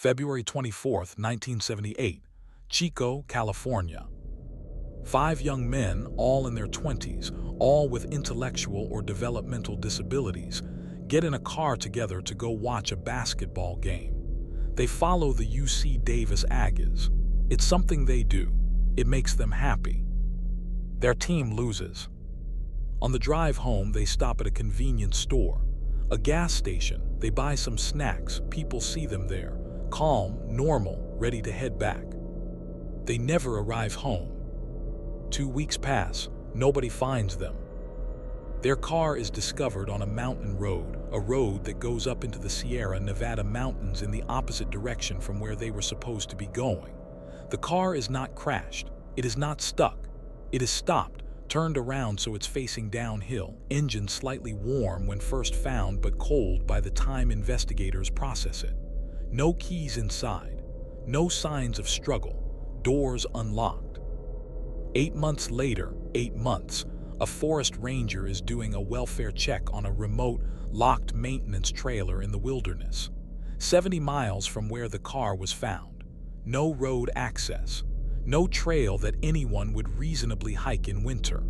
February 24th, 1978, Chico, California. 5 young men, all in their 20s, all with intellectual or developmental disabilities, get in a car together to go watch a basketball game. They follow the UC Davis Aggies. It's something they do. It makes them happy. Their team loses. On the drive home, they stop at a convenience store, a gas station. They buy some snacks. People see them there, calm, normal, ready to head back. They never arrive home. 2 weeks pass. Nobody finds them. Their car is discovered on a mountain road, a road that goes up into the Sierra Nevada mountains in the opposite direction from where they were supposed to be going. The car is not crashed. It is not stuck. It is stopped, turned around so it's facing downhill, engine slightly warm when first found but cold by the time investigators process it. No keys inside. No signs of struggle. Doors unlocked. 8 months later, 8 months, a forest ranger is doing a welfare check on a remote, locked maintenance trailer in the wilderness, 70 miles from where the car was found. No road access. No trail that anyone would reasonably hike in winter.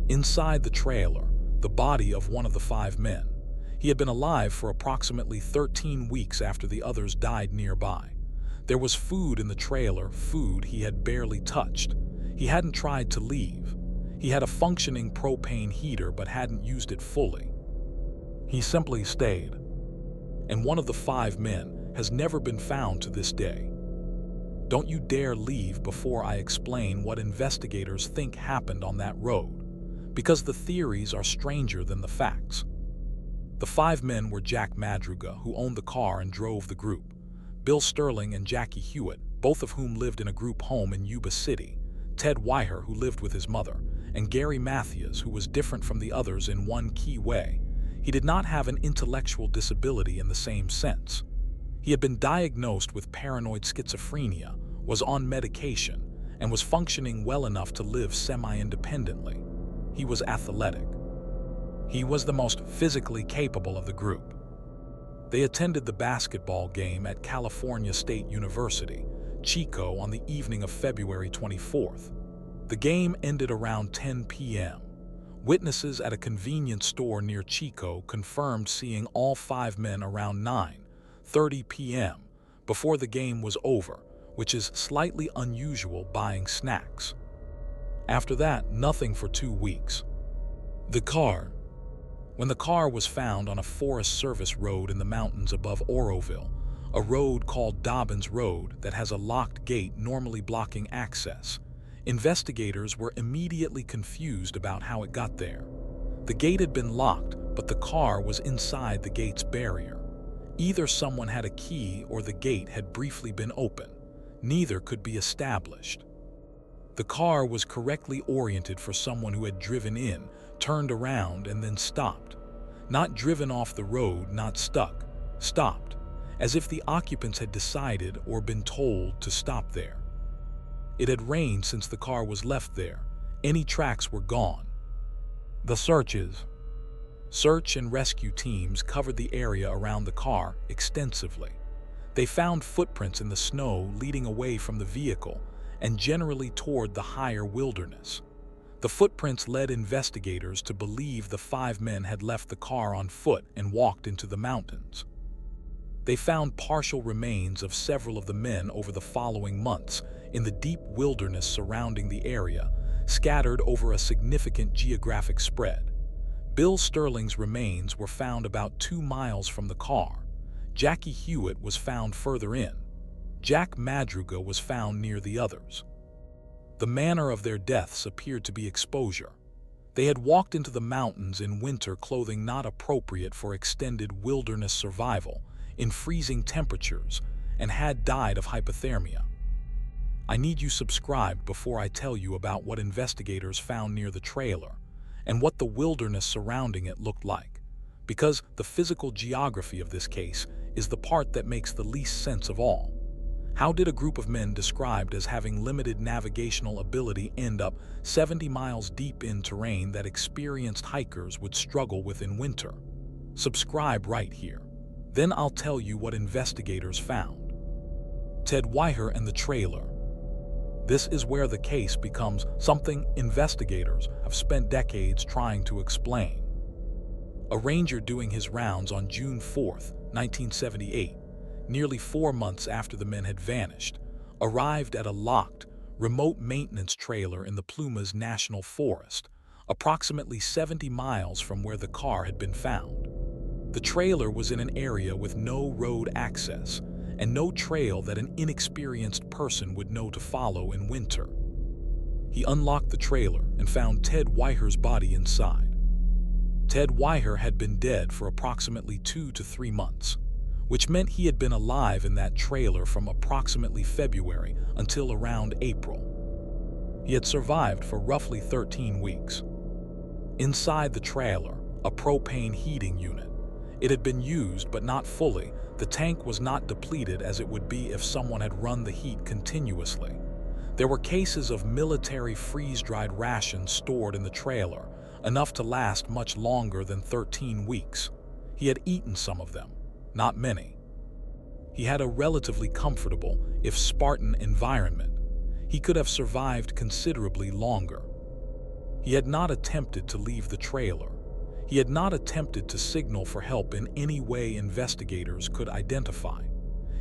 Inside the trailer, the body of one of the 5 men. He had been alive for approximately 13 weeks after the others died nearby. There was food in the trailer, food he had barely touched. He hadn't tried to leave. He had a functioning propane heater but hadn't used it fully. He simply stayed. And one of the 5 men has never been found to this day. Don't you dare leave before I explain what investigators think happened on that road, because the theories are stranger than the facts. The 5 men were Jack Madruga, who owned the car and drove the group, Bill Sterling and Jackie Hewitt, both of whom lived in a group home in Yuba City, Ted Weiher, who lived with his mother, and Gary Mathias, who was different from the others in one key way. He did not have an intellectual disability in the same sense. He had been diagnosed with paranoid schizophrenia, was on medication, and was functioning well enough to live semi-independently. He was athletic. He was the most physically capable of the group. They attended the basketball game at California State University, Chico, on the evening of February 24th. The game ended around 10 p.m. Witnesses at a convenience store near Chico confirmed seeing all 5 men around 9:30 p.m. before the game was over, which is slightly unusual buying snacks. After that, nothing for 2 weeks. The car. When the car was found on a Forest Service road in the mountains above Oroville, a road called Dobbins Road that has a locked gate normally blocking access, investigators were immediately confused about how it got there. The gate had been locked, but the car was inside the gate's barrier. Either someone had a key or the gate had briefly been open. Neither could be established. The car was correctly oriented for someone who had driven in, turned around, and then stopped. Not driven off the road, not stuck. Stopped, as if the occupants had decided or been told to stop there. It had rained since the car was left there. Any tracks were gone. The searches. Search and rescue teams covered the area around the car extensively. They found footprints in the snow leading away from the vehicle and generally toward the higher wilderness. The footprints led investigators to believe the 5 men had left the car on foot and walked into the mountains. They found partial remains of several of the men over the following months in the deep wilderness surrounding the area, scattered over a significant geographic spread. Bill Sterling's remains were found about 2 miles from the car. Jackie Hewitt was found further in. Jack Madruga was found near the others. The manner of their deaths appeared to be exposure. They had walked into the mountains in winter clothing not appropriate for extended wilderness survival, in freezing temperatures, and had died of hypothermia. I need you subscribed before I tell you about what investigators found near the trailer and what the wilderness surrounding it looked like, because the physical geography of this case is the part that makes the least sense of all. How did a group of men described as having limited navigational ability end up 70 miles deep in terrain that experienced hikers would struggle with in winter? Subscribe right here. Then I'll tell you what investigators found. Ted Weiher and the trailer. This is where the case becomes something investigators have spent decades trying to explain. A ranger doing his rounds on June 4th, 1978, nearly 4 months after the men had vanished, arrived at a locked, remote maintenance trailer in the Plumas National Forest, approximately 70 miles from where the car had been found. The trailer was in an area with no road access and no trail that an inexperienced person would know to follow in winter. He unlocked the trailer and found Ted Weiher's body inside. Ted Weiher had been dead for approximately 2 to 3 months, which meant he had been alive in that trailer from approximately February until around April. He had survived for roughly 13 weeks. Inside the trailer, a propane heating unit. It had been used, but not fully. The tank was not depleted as it would be if someone had run the heat continuously. There were cases of military freeze-dried rations stored in the trailer, enough to last much longer than 13 weeks. He had eaten some of them, not many. He had a relatively comfortable, if Spartan, environment. He could have survived considerably longer. He had not attempted to leave the trailer. He had not attempted to signal for help in any way investigators could identify.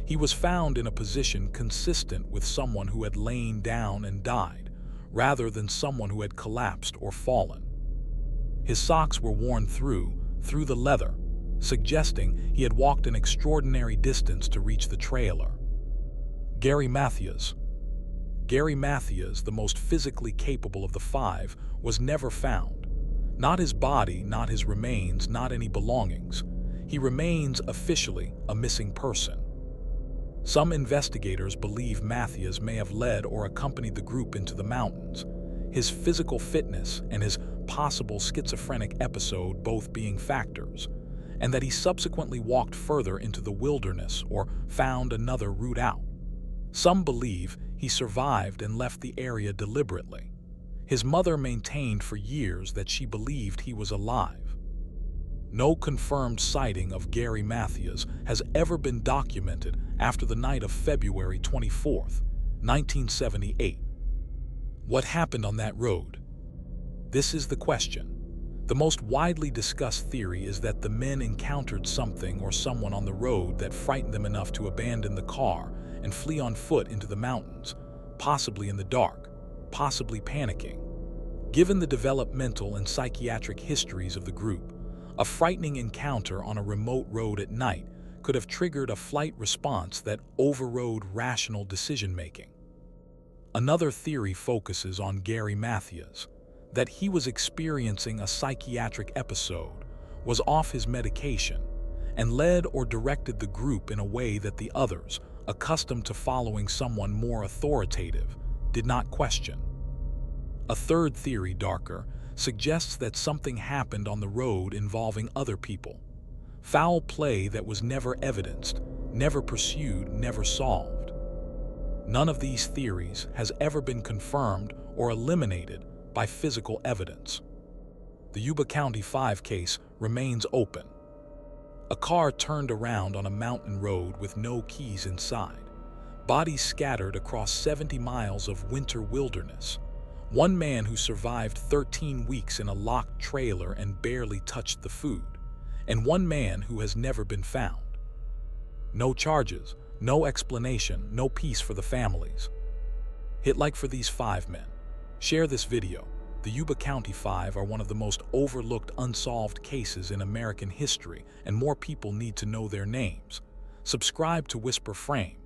He was found in a position consistent with someone who had lain down and died, rather than someone who had collapsed or fallen. His socks were worn through the leather, suggesting he had walked an extraordinary distance to reach the trailer. Mathias. Gary Mathias, the most physically capable of the 5, was never found. Not his body, not his remains, not any belongings. He remains officially a missing person. Some investigators believe Mathias may have led or accompanied the group into the mountains, his physical fitness and his possible schizophrenic episode both being factors, and that he subsequently walked further into the wilderness or found another route out. Some believe he survived and left the area deliberately. His mother maintained for years that she believed he was alive. No confirmed sighting of Gary Mathias has ever been documented after the night of February 24th, 1978. What happened on that road? This is the question. The most widely discussed theory is that the men encountered something or someone on the road that frightened them enough to abandon the car and flee on foot into the mountains, possibly in the dark, possibly panicking. Given the developmental and psychiatric histories of the group, a frightening encounter on a remote road at night could have triggered a flight response that overrode rational decision-making. Another theory focuses on Gary Mathias, that he was experiencing a psychiatric episode, was off his medication, and led or directed the group in a way that the others, accustomed to following someone more authoritative, did not question. A third theory, darker, suggests that something happened on the road involving other people. Foul play that was never evidenced, never pursued, never solved. None of these theories has ever been confirmed or eliminated by physical evidence. The Yuba County 5 case remains open. A car turned around on a mountain road with no keys inside. Bodies scattered across 70 miles of winter wilderness. One man who survived 13 weeks in a locked trailer and barely touched the food. And one man who has never been found. No charges, no explanation, no peace for the families. Hit like for these 5 men. Share this video. The Yuba County 5 are one of the most overlooked unsolved cases in American history, and more people need to know their names. Subscribe to WhisprFrame.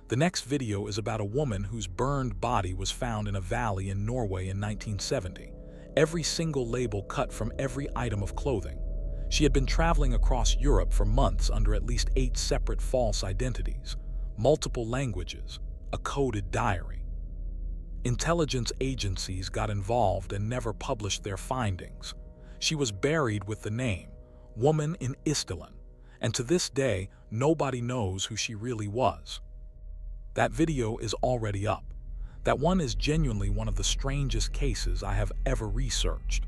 The next video is about a woman whose burned body was found in a valley in Norway in 1970. Every single label cut from every item of clothing. She had been traveling across Europe for months under at least 8 separate false identities, multiple languages, a coded diary. Intelligence agencies got involved and never published their findings. She was buried with the name, Woman in Istelen, and to this day, nobody knows who she really was. That video is already up. That one is genuinely one of the strangest cases I have ever researched.